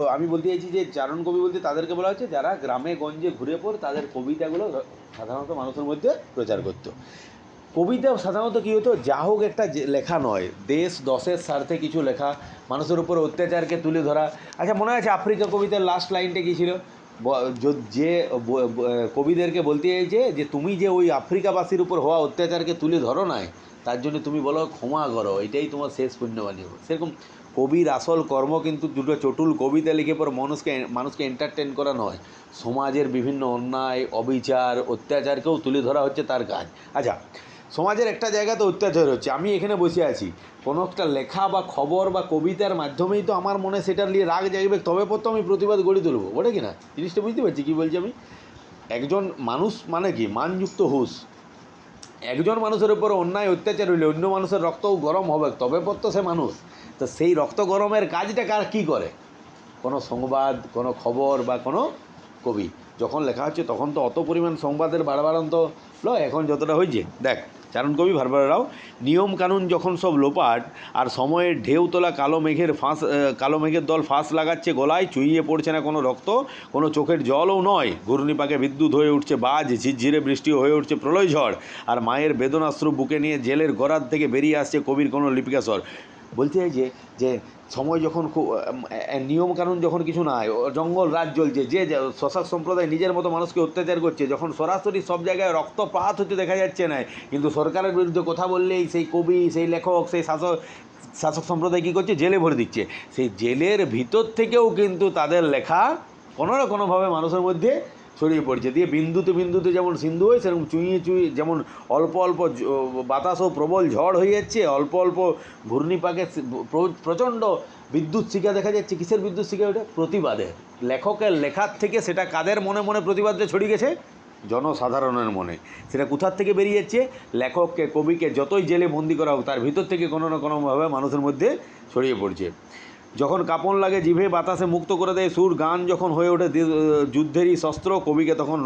তো আমি বলতে চাইছি যে চারণ কবি বলতে তাদেরকে বলা হচ্ছে যারা গ্রামে গঞ্জে ঘুরে পড়ে তাদের কবিতাগুলো সাধারণত মানুষের মধ্যে প্রচার করতো। কবিতা সাধারণত কী হতো, যা হোক একটা লেখা নয়, দেশ দশের স্বার্থে কিছু লেখা, মানুষের উপর অত্যাচারকে তুলে ধরা। আচ্ছা, মনে আছে আফ্রিকা কবিতার লাস্ট লাইনটা কী ছিল? যে কবিদেরকে বলতে চাইছে যে তুমি যে ওই আফ্রিকাবাসীর উপর হওয়া অত্যাচারকে তুলে ধরো নাই, তার জন্য তুমি বলো ক্ষমা করো, এটাই তোমার শেষ পুণ্যবাণী হবে। সেরকম কবির আসল কর্ম কিন্তু দুটো চটুল কবিতা লিখে পর মানুষকে এন্টারটেন করা নয়, সমাজের বিভিন্ন অন্যায় অবিচার অত্যাচারকেও তুলে ধরা হচ্ছে তার কাজ। আচ্ছা, সমাজের একটা জায়গাতে অত্যাচার হচ্ছে, আমি এখানে বসে আছি, কোনো একটা লেখা বা খবর বা কবিতার মাধ্যমেই তো আমার মনে সেটা নিয়ে রাগ জাগবে, তবে পর তো আমি প্রতিবাদ গড়ে তুলবো, বটে কি না? জিনিসটা বুঝতে পারছি কী বলছি আমি? একজন মানুষ মানে কি মানযুক্ত হুঁশ, একজন মানুষের উপর অন্যায় অত্যাচার হইলে অন্য মানুষের রক্তও গরম হবে, তবে পর তো সে মানুষ। তো সেই রক্ত গরমের কাজটা কার কী করে? কোনো সংবাদ, কোনো খবর বা কোনো কবি যখন লেখা হচ্ছে তখন তো অত পরিমাণ সংবাদের বাড়বাড়ন্ত লয়, এখন যতটা হয়েছে। দেখ, চারণ কবি ভারবার রাও, নিয়ম কানুন যখন সব লোপাট আর সময়ের ঢেউ তোলা কালো মেঘের দল ফাঁস লাগাচ্ছে গলায়, চুইয়ে পড়ছে না কোনো রক্ত, কোনো চোখের জলও নয়, ঘূর্ণিপাকে বিদ্যুৎ হয়ে উঠছে বাজ, ঝিরঝিরে বৃষ্টি হয়ে উঠছে প্রলয় ঝড়, আর মায়ের বেদনাশ্রু বুকে নিয়ে জেলের গরাদ থেকে বেরিয়ে আসছে কবির কোনো লিপিকা স্বর। বলতে চাইছে যে সময় যখন নিয়মকানুন যখন কিছু নাই, জঙ্গল রাজ জ্বলছে, যে শশাক সম্প্রদায় নিজের মতো মানুষকে অত্যাচার করছে, যখন সরাসরি সব জায়গায় রক্তপাত হতে দেখা যাচ্ছে না, কিন্তু সরকারের বিরুদ্ধে কথা বললেই সেই কবি, সেই লেখক, সেই শাসক সম্প্রদায় কী করছে? জেলে ভরে দিচ্ছে। সেই জেলের ভিতর থেকেও কিন্তু তাদের লেখা কোনো না কোনোভাবে মানুষের মধ্যে ছড়িয়ে পড়ছে, দিয়ে বিন্দুতে বিন্দুতে যেমন সিন্ধু হয়, সেরকম চুঁইয়ে চুঁইয়ে যেমন অল্প অল্প বাতাসও প্রবল ঝড় হয়ে যাচ্ছে, অল্প অল্প ঘূর্ণিপাকে প্রচণ্ড বিদ্যুৎ শিখা দেখা যাচ্ছে। কিসের বিদ্যুৎ শিখা? ওটা প্রতিবাদের, লেখকের লেখার থেকে সেটা কাদের মনে মনে প্রতিবাদে ছড়িয়ে গেছে? জনসাধারণের মনে। সেটা কোথার থেকে বেরিয়ে যাচ্ছে? লেখককে, কবিকে যতই জেলে বন্দি করা হোক, তার ভিতর থেকে কোনো না কোনোভাবে মানুষের মধ্যে ছড়িয়ে পড়ছে। যখন কাঁপন লাগে জিভে, বাতাসে মুক্ত করে দেয় সুর, গান যখন হয়ে ওঠে যুদ্ধেরই শস্ত্র, কবিকে তখন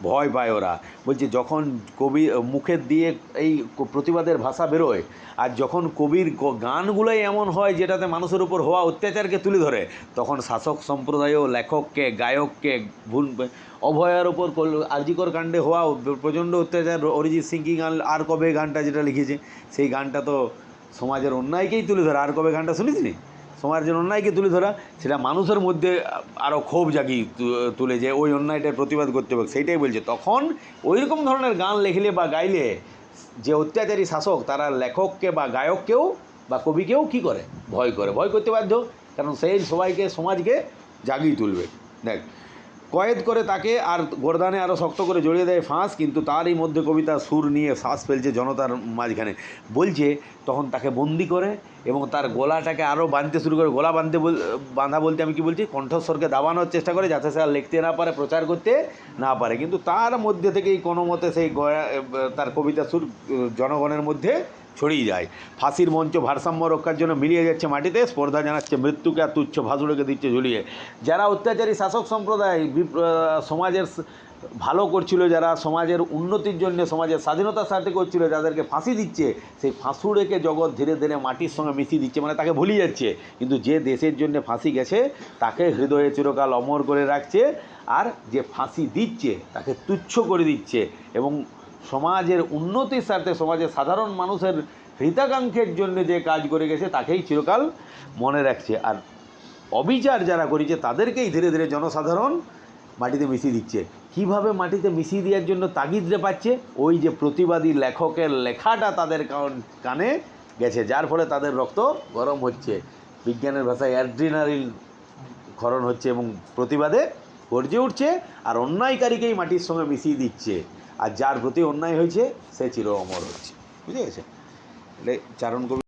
ভয় পায় ওরা। বলছে যখন কবি মুখের দিয়ে এই প্রতিবাদের ভাষা বেরোয়, আর যখন কবির গানগুলোই এমন হয় যেটাতে মানুষের উপর হওয়া অত্যাচারকে তুলে ধরে, তখন শাসক সম্প্রদায়ও লেখককে, গায়ককে, অভয়ার ওপর আরজিকর কাণ্ডে হওয়া প্রচণ্ড অত্যাচার, অরিজিৎ সিং কি গান আর কবে গানটা যেটা লিখেছে, সেই গানটা তো সমাজের অন্যায়কেই তুলে ধরে। আর কবে গানটা শুনিস নি? সমাজের অন্যায়কে তুলে ধরা, সেটা মানুষের মধ্যে আরও ক্ষোভ জাগিয়ে তুলে, যে ওই অন্যায়টার প্রতিবাদ করতে হবে, সেইটাই বলছে। তখন ওই রকম ধরনের গান লিখলে বা গাইলে যে অত্যাচারী শাসক, তারা লেখককে বা গায়ককেও বা কবিকেও কী করে? ভয় করে, ভয় করতে বাধ্য, কারণ সেই সবাইকে, সমাজকে জাগিয়ে তুলবে। দেখ, কয়েদ করে তাকে আর গর্দানে আরও শক্ত করে জড়িয়ে দেয় ফাঁস, কিন্তু তারই মধ্যে কবিতা সুর নিয়ে শ্বাস ফেলছে জনতার মাঝখানে। বলছে তখন তাকে বন্দি করে এবং তার গলাটাকে আরও বাঁধতে শুরু করে। গলা বাঁধা বলতে আমি কি বলছি? কণ্ঠস্বরকে দাবানোর চেষ্টা করে, যাতে সে আর লিখতে না পারে, প্রচার করতে না পারে, কিন্তু তার মধ্যে থেকেই কোনো মতে সেই তার কবিতা সুর জনগণের মধ্যে ছড়িয়ে যায়। ফাঁসির মঞ্চ ভারসাম্য রক্ষার জন্য মিলিয়ে যাচ্ছে মাটিতে, স্পর্ধা জানাচ্ছে মৃত্যুকে আর তুচ্ছ ভাসুড়েকে দিচ্ছে ঝুলিয়ে। যারা অত্যাচারী শাসক সম্প্রদায় সমাজের ভালো করছিল, যারা সমাজের উন্নতির জন্য, সমাজের স্বাধীনতার সাথে করছিল, যাদেরকে ফাঁসি দিচ্ছে, সেই ফাঁসুড়েকে জগৎ ধীরে ধীরে মাটির সঙ্গে মিশিয়ে দিচ্ছে, মানে তাকে ভুলিয়ে যাচ্ছে। কিন্তু যে দেশের জন্য ফাঁসি গেছে তাকে হৃদয়ে চিরকাল অমর করে রাখছে, আর যে ফাঁসি দিচ্ছে তাকে তুচ্ছ করে দিচ্ছে, এবং সমাজের উন্নতির স্বার্থে, সমাজের সাধারণ মানুষের হিতাকাঙ্ক্ষের জন্য যে কাজ করে গেছে তাকেই চিরকাল মনে রাখছে। আর অবিচার যারা করেছে তাদেরকেই ধীরে ধীরে জনসাধারণ মাটিতে মিশিয়ে দিচ্ছে। কিভাবে মাটিতে মিশিয়ে দেওয়ার জন্য তাগিদে পাচ্ছে? ওই যে প্রতিবাদী লেখকের লেখাটা তাদের কানে গেছে, যার ফলে তাদের রক্ত গরম হচ্ছে, বিজ্ঞানের ভাষায় অ্যাড্রিনালিন ক্ষরণ হচ্ছে, এবং প্রতিবাদে গর্জে উঠছে, আর অন্যায়কারীকেই মাটির সঙ্গে মিশিয়ে দিচ্ছে, আর যার প্রতি অন্যায় হয়েছে সে চির অমর হচ্ছে। বুঝে গেছে? এটা চারণ কবি।